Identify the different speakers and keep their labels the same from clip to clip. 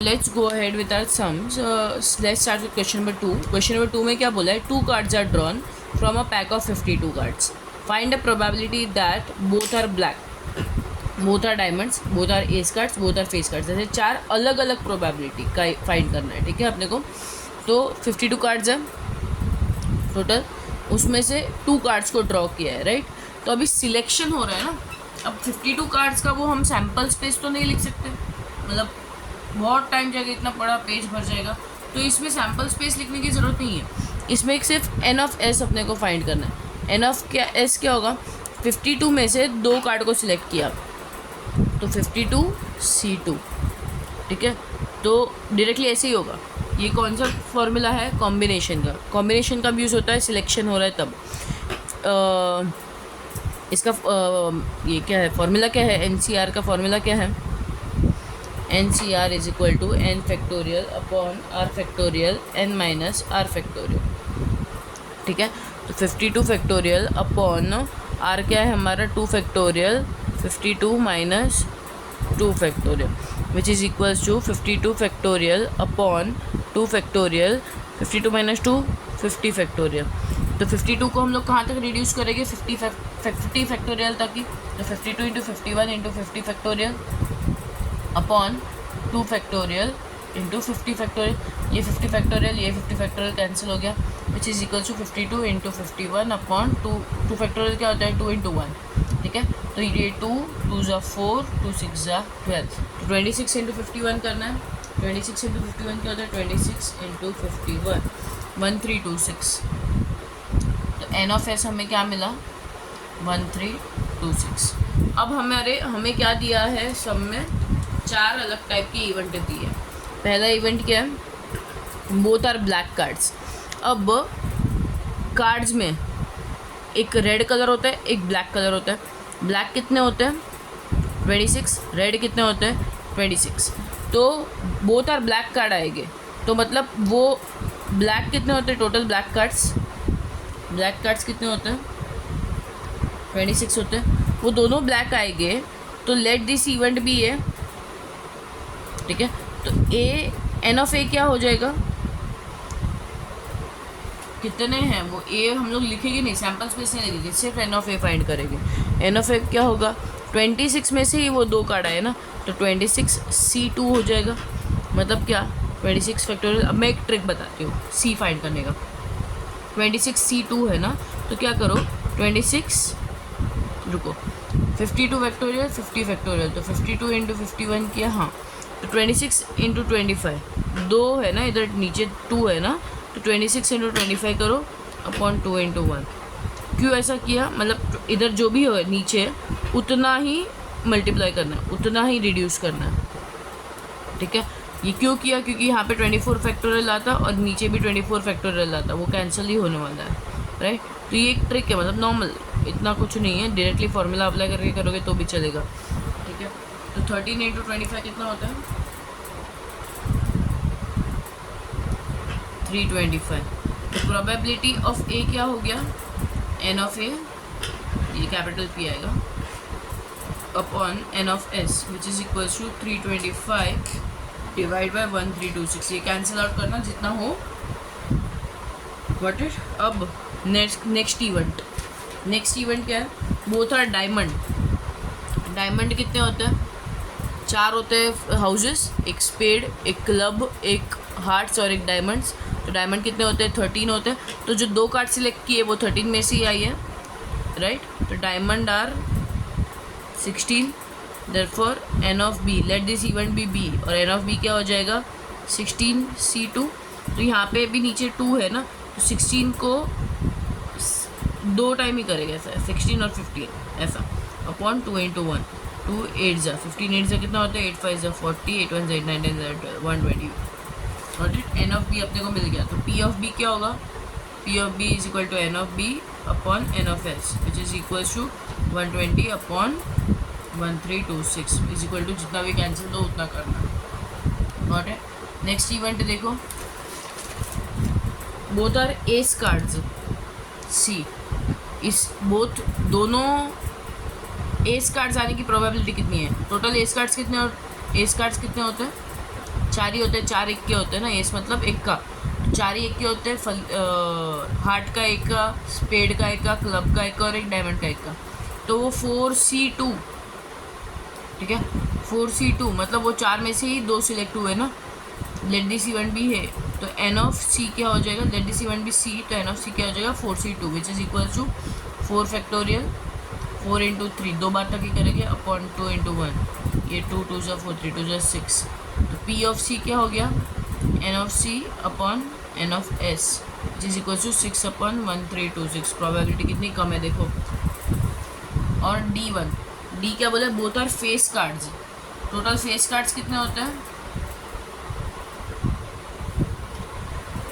Speaker 1: Let's go ahead with our sums. Let's start with question number 2. Question number 2 में क्या बोला है? 2 cards are drawn from a pack of 52 cards. Find a probability that both are black, both are diamonds, both are ace cards, both are face cards. जैसे 4 अलग अलग probability का find करना है, ठीक है अपने को. तो 52 cards है टोटल, उसमें से 2 cards को ड्रॉ किया है, राइट. तो अभी सिलेक्शन हो रहा है ना. अब 52 cards का वो हम सैम्पल स्पेस तो नहीं लिख सकते, मतलब बहुत टाइम जाएगा, इतना बड़ा पेज भर जाएगा. तो इसमें सैम्पल स्पेस लिखने की ज़रूरत नहीं है. इसमें एक सिर्फ एन ऑफ एस अपने को फाइंड करना है. एन ऑफ क्या एस क्या होगा? 52 में से 2 कार्ड को सिलेक्ट किया तो 52 C2, ठीक है. तो डायरेक्टली ऐसे ही होगा. ये कौन सा फॉर्मूला है? कॉम्बिनेशन का. कॉम्बिनेशन का भी यूज़ होता है, सिलेक्शन हो रहा है तब. इसका ये क्या है फॉर्मूला, क्या है? NCR का फॉर्मूला क्या है? NCR is equal to n factorial upon r factorial n minus r factorial, ठीक है. तो 52 फैक्टोरियल अपॉन r क्या है हमारा? 2 factorial 52 minus 2 factorial which is equals to 52 factorial upon 2 factorial 52 minus 2 50 factorial. तो 52 को हम लोग कहाँ तक रिड्यूस करेंगे? 50 फैक्टोरियल तक ही. तो 52 into 51 into 50 factorial upon 2 factorial into 50 factorial. ये 50 फैक्टोरियल, ये 50 फैक्टोरियल कैंसिल हो गया, which is equal to 52 into 51 upon 2 factorial क्या होता है? 2 इंटू 1, ठीक है. तो ये 2 2 ज़ा 4 2 6 ज़ा 12. तो 26 इंटू 51 करना है. 26 इंटू 51 क्या होता है? 26 इंटू 51 1326. तो एन ऑफ एस हमें क्या मिला? 1326. अब हमें क्या दिया है? सब में 4 अलग टाइप की इवेंट दी है. पहला इवेंट क्या है? Both are black cards. अब कार्ड्स में एक रेड कलर होता है, एक ब्लैक कलर होता है. ब्लैक कितने होते हैं? 26. रेड कितने होते हैं? 26. तो बोथ आर ब्लैक कार्ड आएंगे, तो मतलब वो ब्लैक कितने होते हैं? टोटल ब्लैक कार्ड्स कितने होते हैं? 26 होते हैं. वो दोनों ब्लैक आएंगे, तो लेट दिस इवेंट भी है, ठीक है. तो ए एन ऑफ ए क्या हो जाएगा? कितने हैं वो? ए हम लोग लिखेंगे नहीं, सैम्पल स्पेस नहीं लिखेंगे, सिर्फ एन ऑफ ए फाइंड करेंगे. एन ऑफ ए क्या होगा? 26 में से ही वो 2 कार्ड आए ना, तो 26 C2 हो जाएगा. मतलब क्या? 26 फैक्टोरियल. अब मैं एक ट्रिक बताती हूँ C फाइंड करने का. 26 C2 है ना, तो क्या करो? 26 रुको 52 फैक्टोरियल 50 फैक्टोरियल, तो 52 इंटू 51 किया. हाँ, तो 26 इंटू 25 2 है ना, इधर नीचे 2 है ना, तो 26 इंटू 25 करो अपॉन 2 इंटू 1. क्यों ऐसा किया? मतलब इधर जो भी हो नीचे उतना ही मल्टीप्लाई करना है, उतना ही रिड्यूस करना है, ठीक है. ये क्यों किया? क्योंकि यहाँ पे 24 फैक्टोरियल आता और नीचे भी 24 फैक्टोरियल आता, वो कैंसिल ही होने वाला है, राइट. तो ये एक ट्रिक है, मतलब नॉर्मल, इतना कुछ नहीं है. डायरेक्टली फार्मूला अप्लाई करके करोगे तो भी चलेगा, ठीक है. तो 13 इंटू 25 कितना होता है? 325. तो प्रोबेबिलिटी ऑफ ए क्या हो गया? एन ऑफ ए, ये कैपिटल P आएगा, upon N of S which is equal to 325 divide by 1326. ये कैंसिल आउट करना जितना हो. Got it. अब नेक्स्ट इवेंट क्या है? Both are diamond. डायमंड कितने होते हैं? 4 होते हैं हाउसेस, एक स्पेड, एक क्लब, एक हार्ट्स और एक डायमंड्स. तो डायमंड कितने होते हैं? 13 होते हैं. तो जो 2 कार्ड सिलेक्ट किए वो 13 में से ही आई है, राइट. तो diamond are 16. Therefore N of B, let this event be B, और एन ऑफ बी क्या हो जाएगा? 16 C2. तो यहाँ पे भी नीचे 2 है ना, तो 16 को 2 टाइम ही करेगा ऐसा, 16 और 15 ऐसा, अपॉन 2 इंटू 1. 2 8 ज़ा 15, 8 ज़ा कितना होता है? 8 5 ज़ा 40, 8 1 ज़ा 8, 9 10 ज़ा 12, 120. और एन ऑफ बी अपने को मिल गया. तो पी ऑफ बी क्या होगा? P of B is equal to N of B upon N of S which is equal to 120 upon 1326 is equal to जितना भी कैंसिल दो उतना करना. गॉट है. नेक्स्ट इवेंट देखो. Both are ace cards. See इस बोथ दोनों S cards आने की प्रोबेबिलिटी कितनी है? टोटल एस कार्ड्स कितने और एस कार्ड्स कितने होते हैं? चार ही होते हैं, 4 इक्के होते हैं ना, एस मतलब एक का, 4 ही इक्के होते हैं। हार्ट का एक का, स्पेड का एक का, क्लब का एक का और एक डायमंड का एक का। तो वो 4C2, ठीक है, 4C2 मतलब वो 4 में से ही 2 सिलेक्ट हुए ना। लेट दी C1 भी है तो एन ऑफ सी क्या हो जाएगा, लेट दी C1 भी सी, तो एन ऑफ सी क्या हो जाएगा 4C2 which is equal to 4 factorial 4 into 3, 2 बार तक ही करेंगे अपॉन 2 इंटू 1, ये 2 2 4 3 2 6। तो पी ऑफ सी क्या हो गया, N of C upon N of S which is equal to 6 upon 1326। Probability कितनी कम है देखो। और D1, डी क्या बोला, both are face cards. Total face cards कितने होते हैं,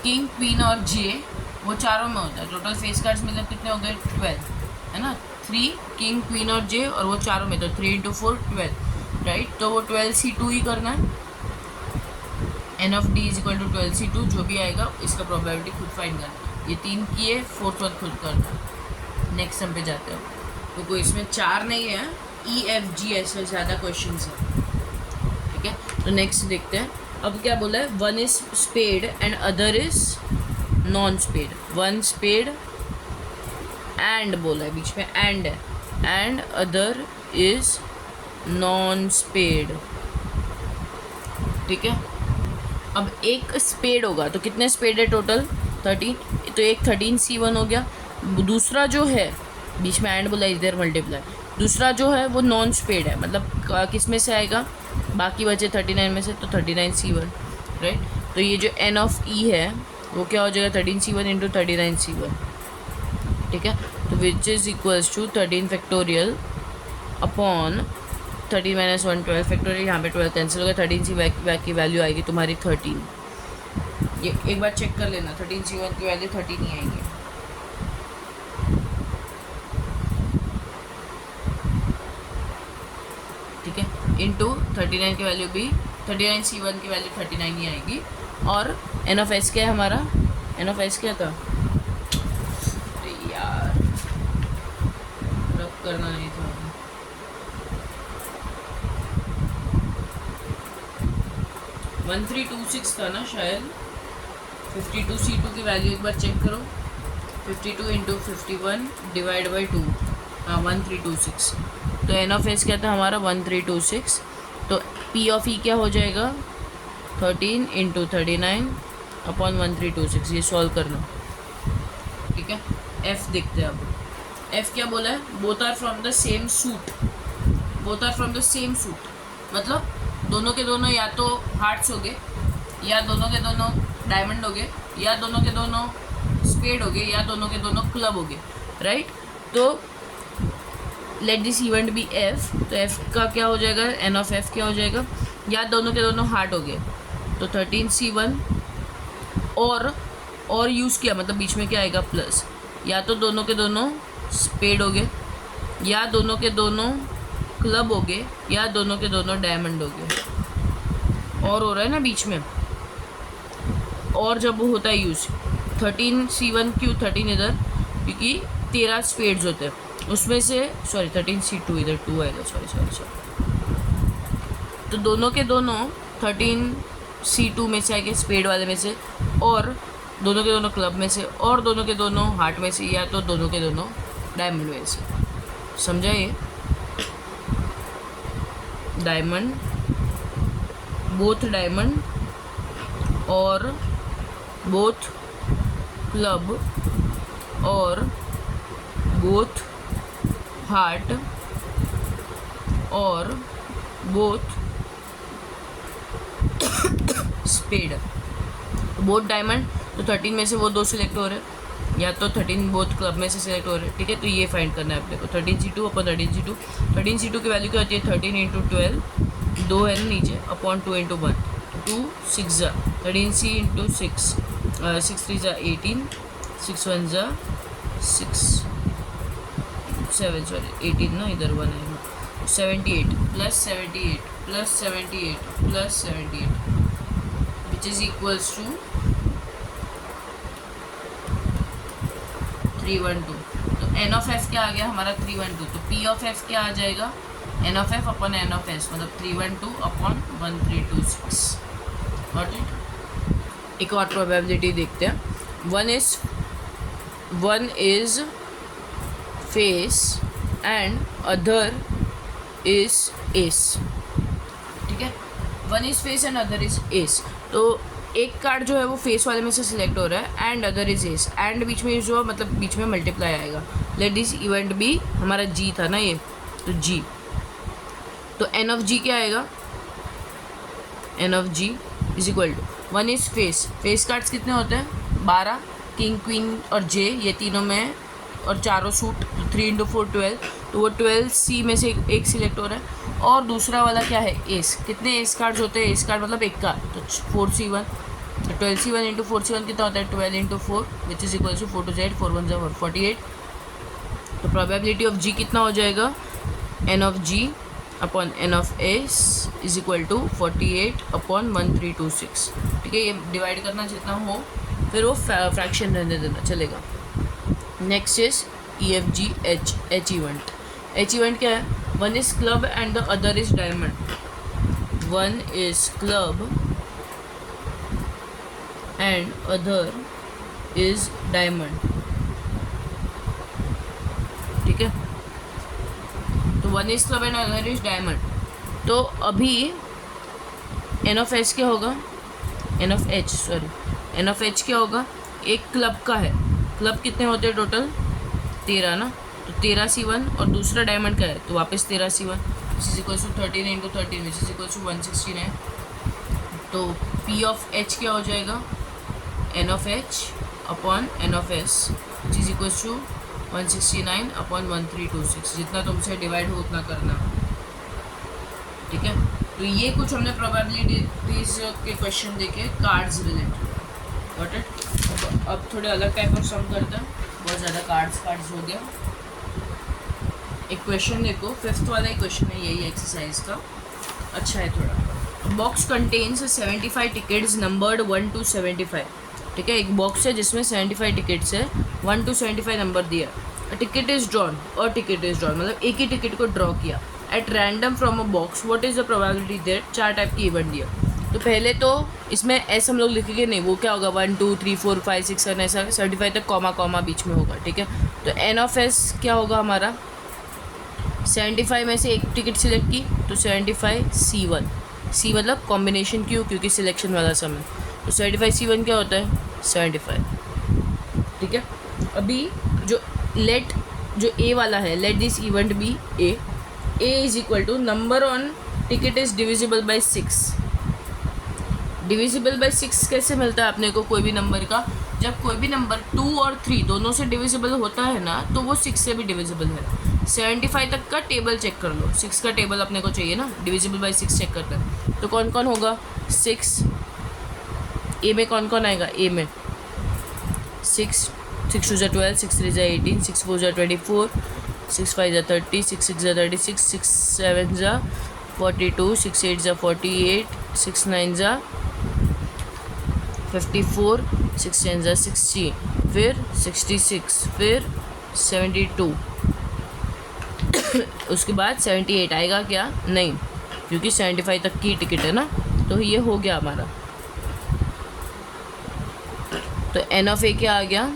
Speaker 1: किंग क्वीन और जे, वो चारों में होता है। टोटल फेस कार्ड्स मतलब कितने हो गए 12, है ना, 3 किंग क्वीन और जे, और वो चारों में तो 3 इंटू 4 12, राइट। तो वो 12C2 ही करना है। N of D is equal to 12C2 जो भी आएगा इसका प्रोबेबिलिटी खुद फाइंड करना। ये 3 किए, 4th वन खुद करना। नेक्स्ट सम पे जाते हो, तो कोई इसमें 4 नहीं है, EFG ऐसे ज़्यादा क्वेश्चन है, ठीक है। तो नेक्स्ट देखते हैं। अब क्या बोला है, 1 is spade and other is non spade. 1 spade and बोला है, बीच में एंड है, and other is non spade, ठीक है। अब एक स्पेड होगा तो कितने स्पेड है टोटल 13, तो एक 13C1 हो गया। दूसरा जो है बीच में एंड बोला, इधर मल्टीप्लाई, दूसरा जो है वो नॉन स्पेड है, मतलब किस में से आएगा, बाकी बचे 39 में से, तो 39C1, राइट। तो ये जो एन ऑफ ई है वो क्या हो जाएगा 13C1 इंटू 39C1, ठीक है। तो which is equals to 13 factorial upon 13 minus 1 12 factorial, यहाँ पे 12 कैंसिल हो गया, 13C की वैल्यू आएगी तुम्हारी 13। ये एक बार चेक कर लेना, 13C1 की वैल्यू 13 ही आएगी। ठीक है, इंटू 39 की वैल्यू भी 39C1 की वैल्यू 39 ही आएगी। और एन ऑफ एस क्या है हमारा, एन ऑफ एस क्या था यार, रब करना नहीं था, वन 1326 था ना शायद। 52C2 की वैल्यू एक बार चेक करो, 52 इंटू 51 डिवाइड बाई 2, हाँ 1326। तो एन ऑफ एस क्या था हमारा 1326। तो पी ऑफ ई क्या हो जाएगा 13 इंटू 39 अपॉन 1326। ये सॉल्व करना, ठीक है। एफ देखते हैं अब। एफ क्या बोला है, both are from the same suit, both are from the same suit मतलब दोनों के दोनों या तो हार्ट्स हो गए, या दोनों के दोनों डायमंड हो गए, या दोनों के दोनों स्पेड हो गए, या दोनों के दोनों क्लब हो गए, राइट। तो let this event be F, तो एफ का क्या हो जाएगा, एन ऑफ एफ क्या हो जाएगा, या दोनों के दोनों हार्ट हो गए तो 13C1, और यूज़ किया मतलब बीच में क्या आएगा प्लस, या तो दोनों के दोनों स्पेड हो गए, या दोनों के दोनों क्लब हो गए, या दोनों के दोनों डायमंड हो गए। और हो रहा है ना बीच में, और जब वो होता है यूज़ 13C1 क्यों 13 इधर, क्योंकि 13 स्पेड्स होते हैं उसमें से, सॉरी 13C2 इधर 2 आएगा, सॉरी। तो दोनों के दोनों 13C2 में से आएंगे स्पेड वाले में से, और दोनों के दोनों क्लब में से, और दोनों के दोनों हार्ट में से, या तो दोनों के दोनों डायमंड में से। समझा ये, डायमंड, बोथ डायमंड और बोथ क्लब और बोथ हार्ट और बोथ स्पेड। बोथ डायमंड तो 13 में से वो 2 सिलेक्ट हो रहे हैं, या तो 13 बोथ क्लब में से सिलेक्ट हो रहे हैं, ठीक है। तो ये फाइंड करना है अपने को, 13C2 अपॉन 13C2। 13C2 की वैल्यू क्या होती है 13 इंटू 12, 2 है ना नीचे, अपॉन 2 इंटू 1, 2 6 जा 13C इंटू 6, 6 3 जा 18, 6 1 जा 6 7, सॉरी 18 ना, इधर 1 है, 78 plus 78 plus 78 plus 78 which is equals to 312। तो एन ऑफ एफ क्या आ गया हमारा 312। तो पी ऑफ एफ क्या आ जाएगा, N of F upon N of S मतलब 312 अपॉन 1326। Got it. एक और प्रोबेबिलिटी देखते हैं। One is face and other is S. ठीक है, one is face and other is S. तो एक कार्ड जो है वो फेस वाले में से सिलेक्ट हो रहा है and other is ace. And बीच में जो मतलब बीच में मल्टीप्लाई आएगा। लेट दिस इवेंट बी, हमारा जी था ना ये, तो जी, तो एन ऑफ जी क्या आएगा, N of G is equal to one is face. Face cards कितने होते हैं 12, किंग क्वीन और जे ये तीनों में, और चारों सूट, तो 3 × 4 12, तो वो 12 सी में से एक सिलेक्ट हो रहा है। और दूसरा वाला क्या है एस। कितने एस कार्ड्स होते हैं, एस कार्ड मतलब एक का, तो 4C1, तो 12C1 × 4C1 कितना होता है 12 × 4 which is equal to 4 2 Z 4 1 4 48। तो प्रोबेबिलिटी ऑफ जी कितना हो जाएगा, N of G upon N of S is equal to 48/1326। ठीक है, ये डिवाइड करना जितना हो फिर वो फ्रैक्शन रहने देना चलेगा। Next is E F G H, H event. H event क्या है, one is club and the other is diamond. One is club and other is diamond. ठीक है, तो one is club and other is diamond. तो अभी N of H क्या होगा, N of H क्या होगा, एक क्लब का है। क्लब कितने होते हैं टोटल 13 ना, तो 13C1 और दूसरा डायमंड का है तो वापस 13C1 which is equal to 13 × 13 which is equal to 169। तो P ऑफ H क्या हो जाएगा, N of H upon N of S which is equal to 169/1326। जितना तुमसे डिवाइड हो उतना करना। ठीक है, तो ये कुछ हमने प्रोबेबिलिटीज के क्वेश्चन देखे कार्ड्स रिलेटेड। Got it. अब थोड़े अलग टाइप ऑफ सम करते हैं, बहुत ज़्यादा कार्ड्स हो गया। एक क्वेश्चन देखो, 5th वाला ही क्वेश्चन है यही एक्सरसाइज का, अच्छा है थोड़ा। Box contains 75 tickets numbered 1 to 75। ठीक है, एक बॉक्स है जिसमें 75 टिकट्स है, 1 to 75 नंबर दिया। टिकट इज ड्रॉन, और टिकट इज ड्रॉन मतलब एक ही टिकट को ड्रॉ किया at random from a box, what is the probability that. 4 type की इवेंट दिया। तो पहले तो इसमें ऐसे हम लोग लिखेंगे नहीं, वो क्या होगा 1 2 3 4 5 6 7 ऐसा 75 तक कॉमा बीच में होगा। ठीक है, तो एन ऑफ एस क्या होगा हमारा, 75 में से एक टिकट सिलेक्ट की तो 75C1, सी मतलब कॉम्बिनेशन क्यों, क्योंकि सिलेक्शन वाला समय, तो 75C1 क्या होता है 75। ठीक है, अभी जो ए वाला है, let this event be A is equal to number on ticket is divisible by 6। Divisible by 6 कैसे मिलता है अपने को कोई भी नंबर का, जब कोई भी नंबर 2 और 3 दोनों से डिविजिबल होता है ना, तो वो 6 से भी डिविजिबल है। 75 तक का टेबल चेक कर लो, 6 का टेबल अपने को चाहिए ना, डिविजिबल बाई 6 चेक करते हैं। तो कौन कौन होगा 6, ए में कौन कौन आएगा, ए में 6 6 2 12, 6 3 18, 6 4 24, 6 5 30, 6 6 36, 6 7 42, 6 8 48, 6 9 54, 6 10 60, फिर 66, फिर 72, उसके बाद 78 आएगा क्या, नहीं, क्योंकि 75 तक की टिकट है ना, तो ये हो गया हमारा। तो एन ऑफ ए क्या आ गया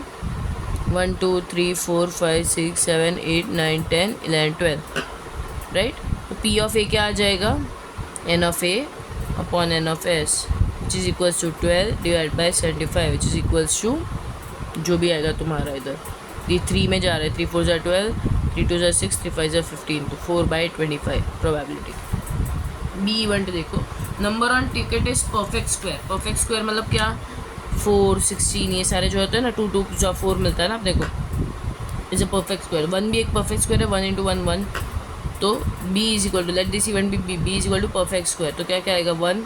Speaker 1: 1 2 3 4 5 6 7 8 9 10 11 12, राइट। तो पी ऑफ ए क्या आ जाएगा, N of A upon N of S which is equals to 12 divide by 75 which is equals to जो भी आएगा तुम्हारा इधर, ये 3 में जा रहा है, 3 4 12, 3 2 6, 3 5 15, तो 4/25 प्रोबेबिलिटी। बी इवेंट देखो, number on ticket is perfect square. Perfect square मतलब क्या, 4 16 ये सारे जो होते हैं ना, 2 2 जो 4 मिलता है ना अपने को, इज अ परफेक्ट स्क्वायर। 1 भी एक परफेक्ट स्क्वायर है, 1 × 1 1, तो B is equal to, let this event B is equal to perfect square. तो क्या क्या आएगा 1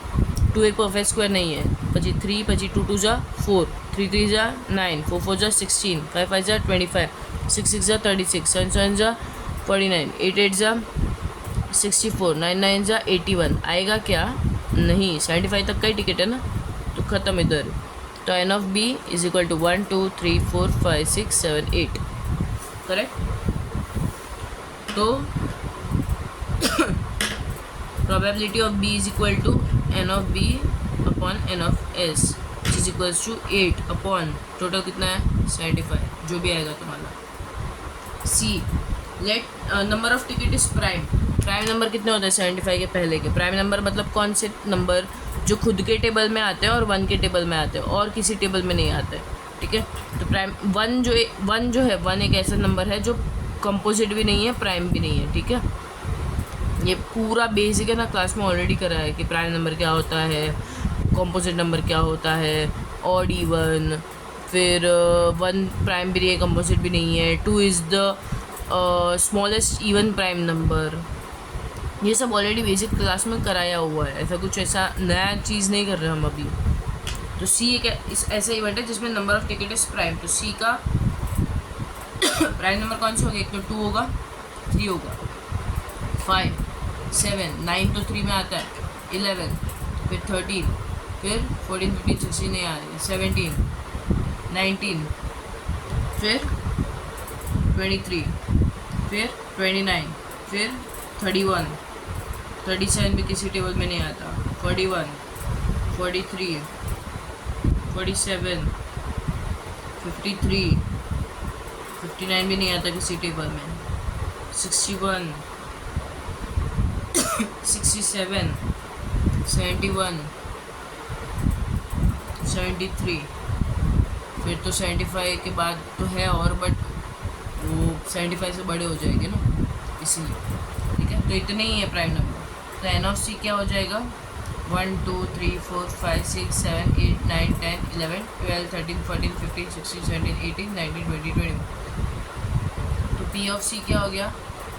Speaker 1: 2 एक परफेक्ट स्क्वायर नहीं है, पची 3 पची 2 2 4, 3 3 9, 4 4 16, 5 5 25, 6 6 36, 7 7 49, 8 8 64, 9 9 81 आएगा क्या, नहीं, 75 तक का ही टिकट है ना, तो ख़त्म इधर। तो N of B is equal to 1 2 3 4 5 6 7 8, correct. तो probability of B is equal to N of B upon N of S which is equals to 8 upon total कितना है 75 जो भी आएगा तुम्हारा। See let number of ticket is prime. Prime number कितने होते हैं 75 के पहले के। प्राइम नंबर मतलब कौन से नंबर जो खुद के टेबल में आते हैं और 1 के टेबल में आते हैं और किसी टेबल में नहीं आते, ठीक है। तो प्राइम 1 जो है 1 एक ऐसा नंबर है जो कंपोजिट भी नहीं है प्राइम भी नहीं है, ठीक है। ये पूरा बेसिक है ना, क्लास में ऑलरेडी करा है कि प्राइम नंबर क्या होता है, कंपोजिट नंबर क्या होता है, ऑड इवन, फिर 1 प्राइम भी नहीं है कंपोजिट भी नहीं है, 2 is the smallest even prime number. ये सब ऑलरेडी बेसिक क्लास में कराया हुआ है, ऐसा कुछ ऐसा नया चीज़ नहीं कर रहे हम अभी। तो सी एक ऐसा इवेंट है जिसमें number of ticket is prime. तो सी का प्राइम नंबर कौन सा होगा, एक तो 2 होगा, 3 होगा, 5, 7, 9 तो 3 में आता है, 11, फिर 13, फिर 14, 15, 16 नहीं आ रही, 17, 19, फिर 23, फिर 29, फिर 31, 37 भी किसी टेबल में नहीं आता, 41, 43, 47, 53, 59 भी नहीं आता किसी टेबल में, 61, 67, 71, 73, फिर तो 75 के बाद तो है और, बट वो 75 से बड़े हो जाएंगे ना, इसीलिए, ठीक है। तो इतने ही है प्राइम नंबर। तो एन ऑफ सी क्या हो जाएगा, 1, 2, 3, 4, 5, 6, 7, 8, 9, 10, 11, 12, 13, 14, 15, 16, 17, 18, 19, 20, 21। तो पी ऑफ सी क्या हो गया,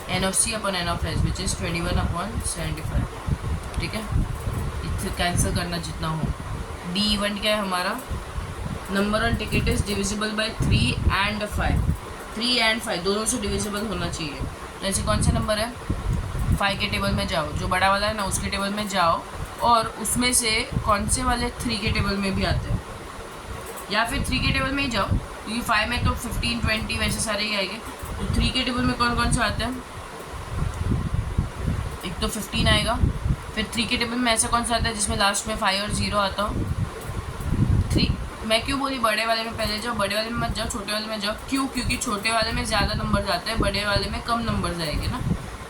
Speaker 1: N of C upon N of S which is 21 upon 75, ठीक है। इसे कैंसिल करना जितना हो। डी इवेंट क्या है हमारा, number on ticket is divisible by 3 and 5। 3 and 5 दोनों से डिविजिबल होना चाहिए। तो ऐसे कौन सा नंबर है, 5 के टेबल में जाओ, जो बड़ा वाला है ना उसके टेबल में जाओ और उसमें से कौन से वाले 3 के टेबल में भी आते हैं, या फिर 3 के टेबल में ही जाओ, क्योंकि 5 में तो 15, 20 वैसे सारे ही आएंगे। तो 3 के टेबल में कौन कौन से आते हैं, एक तो 15 आएगा, फिर 3 के टेबल में ऐसा कौन सा आता है जिसमें लास्ट में 5 और 0 आता हो, 3। मैं क्यों बोली बड़े वाले में पहले जाओ, बड़े वाले में मत जाओ, छोटे वाले में जाओ। क्यों, क्योंकि छोटे वाले में ज़्यादा नंबर आते हैं, बड़े वाले में कम नंबर जाएंगे ना।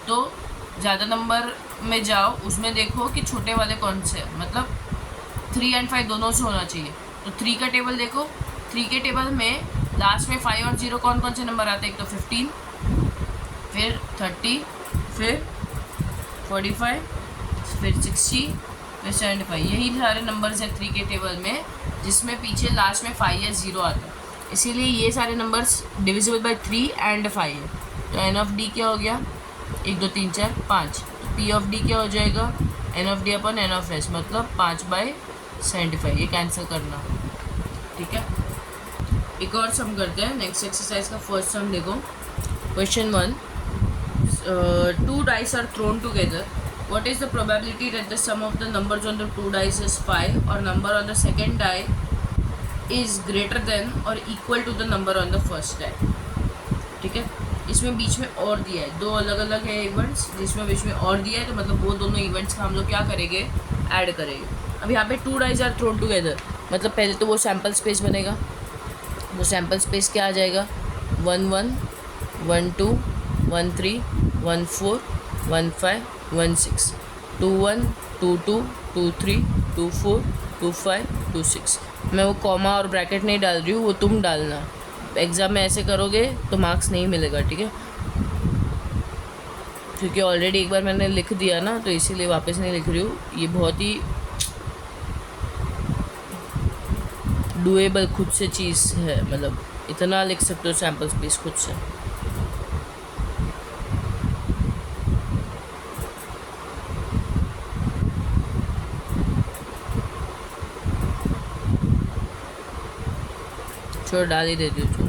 Speaker 1: तो ज़्यादा नंबर में जाओ, उसमें देखो कि छोटे वाले कौन से हैं, मतलब 3 and 5 दोनों से होना चाहिए। तो 3 का टेबल देखो, 3 के टेबल में लास्ट में 5 और 0 कौन कौन से नंबर आते हैं, एक तो 15, फिर 30, फिर 45, फिर 60, फिर 75। यही सारे नंबर्स हैं 3 के टेबल में जिसमें पीछे लास्ट में 5 या 0 आता है, इसीलिए ये सारे नंबर्स डिविजिबल बाय 3 and 5 है। तो एन ऑफ डी क्या हो गया, 1, 2, 3, 4, 5। तो पी ऑफ डी क्या हो जाएगा, N of D upon N of S, मतलब 5/75। ये कैंसिल करना, ठीक है। एक और सम करते हैं, नेक्स्ट एक्सरसाइज का फर्स्ट सम देखो। Question 1, 2 dice are thrown together. What is the probability that the sum of the numbers on the 2 dice is 5 or number on the second die is greater than or equal to the number on the first die? ठीक है, इसमें बीच में और दिया है, 2 अलग अलग है इवेंट्स जिसमें बीच में और दिया है, तो मतलब वो दोनों इवेंट्स का हम लोग क्या करेंगे, ऐड करेंगे। अब यहाँ पे 2 dice are thrown together, मतलब पहले तो वो सैम्पल स्पेस बनेगा। वो सैम्पल स्पेस क्या आ जाएगा, 1 1 1 2 1 3 1 4 1 5 1 6 2 1 2 2 2 3 2 4 2 5 2 6। मैं वो कॉमा और ब्रैकेट नहीं डाल रही हूँ, वो तुम डालना। एग्ज़ाम में ऐसे करोगे तो मार्क्स नहीं मिलेगा, ठीक है, क्योंकि ऑलरेडी एक बार मैंने लिख दिया ना, तो इसीलिए वापस नहीं लिख रही हूँ। ये बहुत ही डुएबल खुद से चीज़ है, मतलब इतना लिख सकते हो सैम्पल स्पेस खुद से। छोड़, डाल ही देती हूँ, छोड़।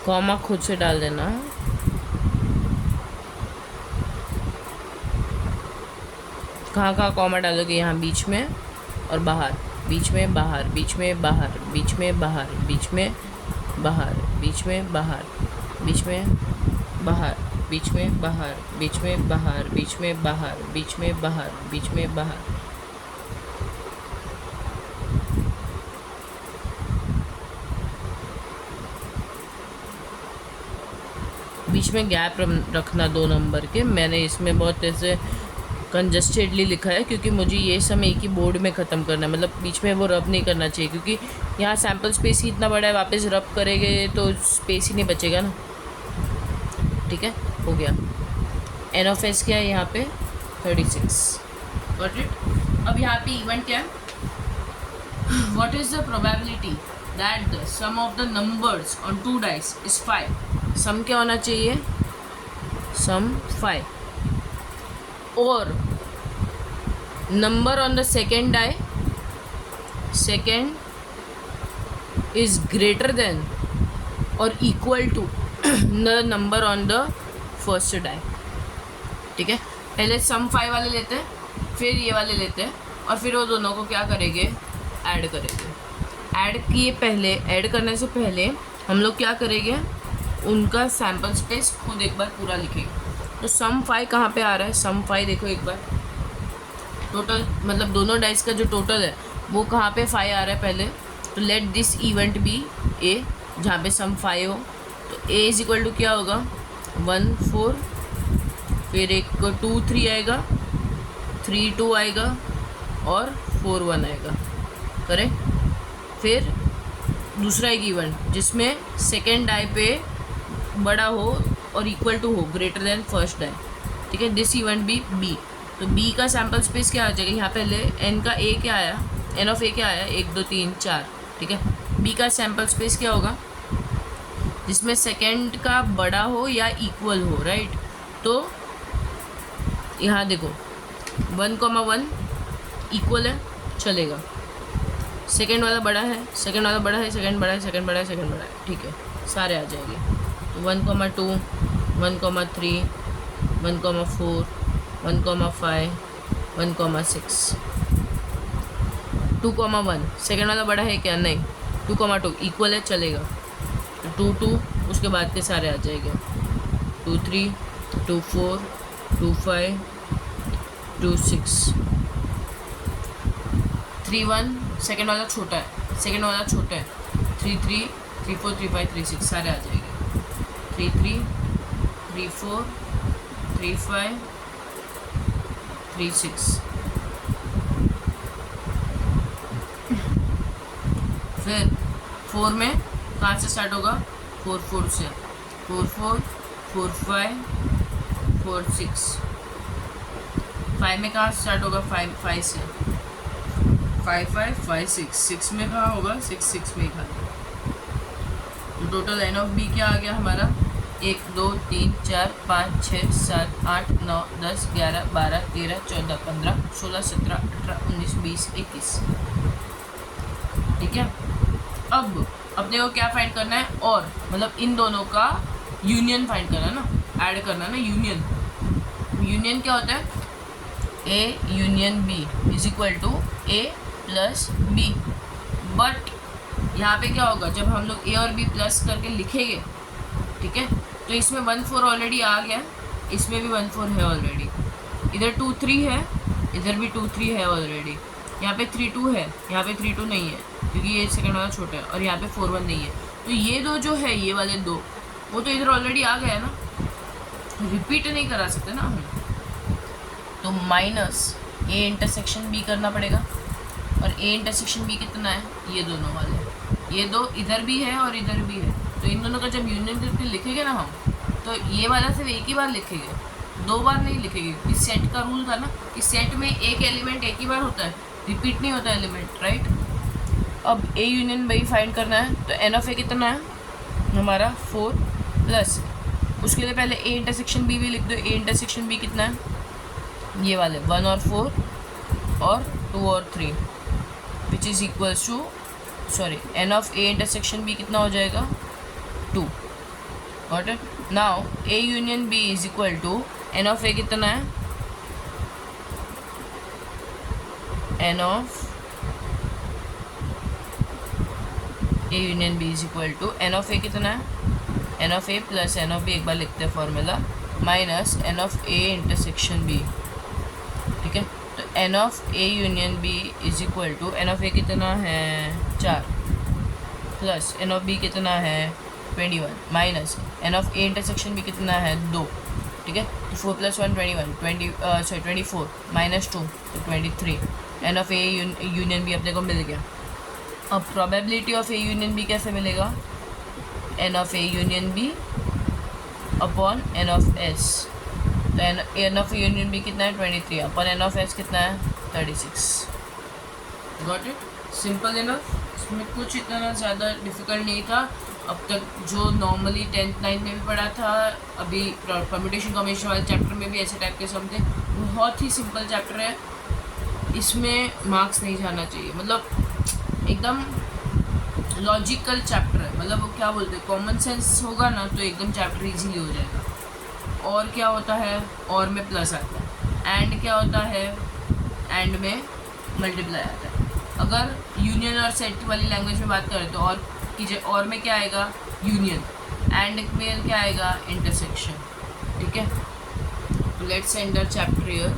Speaker 1: कॉमा खुद से डाल देना। कहाँ कहाँ कॉमा डालोगे? यहाँ बीच में और बाहर, बीच में बाहर, बीच में बाहर, बीच में बाहर, बीच में बाहर, बीच में बाहर, बीच में बाहर, बीच में बाहर, बीच में बाहर, बीच में बाहर, बीच में बाहर, बीच में बाहर। बीच में गैप रखना 2 नंबर के। मैंने इसमें बहुत ऐसे कंजस्टेडली लिखा है क्योंकि मुझे ये सब एक ही बोर्ड में ख़त्म करना है, मतलब बीच में वो रब नहीं करना चाहिए क्योंकि यहाँ सैम्पल स्पेस ही इतना बड़ा है, वापस रब करेंगे तो स्पेस ही नहीं बचेगा ना। ठीक है, हो गया। एन ऑफ एस क्या है यहाँ पे? 36। Got it. अब यहाँ पे इवेंट क्या है? What is the probability that the sum of the numbers on 2 dice is 5। Sum क्या होना चाहिए? सम 5 और number on the second die is greater than और equal to the number on the first die. ठीक है, पहले सम 5 वाले लेते हैं, फिर ये वाले लेते हैं और फिर वो दोनों को क्या करेंगे? ऐड करेंगे। ऐड करने से पहले हम लोग क्या करेंगे? उनका सैम्पल स्पेस खुद एक बार पूरा लिखेंगे। तो सम 5 कहाँ पे आ रहा है? सम 5 देखो एक बार, टोटल मतलब दोनों डाइस का जो टोटल है वो कहाँ पे 5 आ रहा है पहले। तो लेट दिस इवेंट बी ए, जहाँ पे सम 5 हो। तो ए इज इक्वल टू क्या होगा? 1 4, फिर एक 2 3 आएगा, 3 2 आएगा और 4 1 आएगा। करेक्ट। फिर दूसरा एक इवेंट जिसमें सेकेंड डाई पे बड़ा हो और इक्वल टू हो, ग्रेटर देन फर्स्ट डाई। ठीक है, दिस इवेंट बी। तो बी का सैम्पल स्पेस क्या आ जाएगा? यहाँ पहले एन का ए क्या आया? एन ऑफ ए क्या आया? 1 2 3 4। ठीक है, बी का सैम्पल स्पेस क्या होगा? जिसमें सेकेंड का बड़ा हो या इक्वल हो, राइट। तो यहाँ देखो 1,1 इक्वल है, चलेगा। सेकेंड वाला बड़ा है, सेकेंड वाला बड़ा है, सेकेंड बड़ा है, सेकेंड बड़ा है, सेकेंड बड़ा है। ठीक है, सारे आ जाएंगे। तो 1,2 1,3 1,4 1,5 1,6 2,1। सेकेंड वाला बड़ा है क्या? नहीं। 2,2 इक्वल है, चलेगा। तो 2 2 उसके बाद के सारे आ जाएंगे। 2 3 2 4 2 5 2 6 3 1। सेकेंड वाला छोटा है, 3 3 3 4 3 5 3 6 सारे आ जाएंगे। 3 3 3 4 3 5 3 6। फिर 4 में कहाँ से स्टार्ट होगा? 4 4 से, 4 4 4 5 4 6। 5 में कहाँ स्टार्ट होगा? 5 5 से, 5 5 5 6। 6 में कहाँ होगा? 6 6 में कहाँ? तो टोटल एन ऑफ बी क्या आ गया हमारा? 1 2 3 4 5 6 7 8 9 10 11 12 13 14 15 16 17 18 19 20 21। ठीक है, अब अपने को क्या फाइंड करना है? और मतलब इन दोनों का यूनियन फाइंड करना है ना, ऐड करना है ना। यूनियन क्या होता है? A union B is equal to A plus B. But यहाँ पे क्या होगा? जब हम लोग ए और बी प्लस करके लिखेंगे, ठीक है, तो इसमें 1 4 ऑलरेडी आ गया, इसमें भी 1 4 है ऑलरेडी, इधर 2 3 है, इधर भी 2 3 है ऑलरेडी। यहाँ पे 3 2 है, यहाँ पे 3 2 नहीं है क्योंकि ये सेकंड वाला छोटा है, और यहाँ पे 4 1 नहीं है। तो ये दो जो है, ये वाले दो, वो तो इधर ऑलरेडी आ गया है ना, रिपीट नहीं करा सकते ना हम। तो माइनस ए इंटरसेक्शन बी करना पड़ेगा, और ए इंटरसेक्शन बी कितना है? ये दोनों वाले, ये दो इधर भी है और इधर भी है। तो इन दोनों का जब यूनियन करके लिखेंगे ना हम, तो ये वाला सिर्फ एक ही बार लिखेंगे, 2 बार नहीं लिखेंगे, क्योंकि सेट का रूल था ना कि सेट में एक एलिमेंट एक ही बार होता है, रिपीट नहीं होता एलिमेंट, राइट। अब ए यूनियन बी फाइंड करना है, तो एन ऑफ ए कितना है हमारा? 4 प्लस, उसके लिए पहले ए इंटरसेक्शन बी भी लिख दो। ए इंटरसेक्शन बी कितना है? ये वाले 1 और 4 और 2 और 3, which is equals to, sorry, N of A intersection B कितना हो जाएगा? 2। Got it. Now A union B is equal to N of A कितना है, N of A union B is equal to N of A कितना है, N of A plus N of B, एक बार लिखते हैं formula, minus N of A intersection B. ठीक है, तो N of A union B is equal to N of A कितना है 4 प्लस एन ऑफ बी कितना है 21 minus N of A intersection B कितना है 2. ठीक है, तो 4 + 1 21 24 माइनस 2 तो 23. N of A union B अपने को मिल गया. अब probability of A union B कैसे मिलेगा, N of A union B upon N of S. तो एन ऑफ यूनियन बी कितना है 23 अपॉन एन ऑफ एस कितना है 36. Got it, simple enough. इसमें कुछ इतना ज़्यादा डिफिकल्ट नहीं था. अब तक जो नॉर्मली 10th 9th में भी पढ़ा था, अभी परम्यूटेशन कॉम्बिनेशन वाले चैप्टर में भी ऐसे टाइप के सम थे. बहुत ही सिंपल चैप्टर है, इसमें मार्क्स नहीं जाना चाहिए. मतलब एकदम लॉजिकल चैप्टर है. मतलब वो क्या बोलते हैं, कॉमन सेंस होगा ना तो एकदम चैप्टर इजीली हो जाएगा. और क्या होता है, और में प्लस आता है. एंड क्या होता है, एंड में मल्टीप्लाई आता है. अगर यूनियन और सेट वाली लैंग्वेज में बात करें तो और कीजिए, और में क्या आएगा यूनियन, एंड में क्या आएगा इंटरसेक्शन. ठीक है, let's end the chapter here.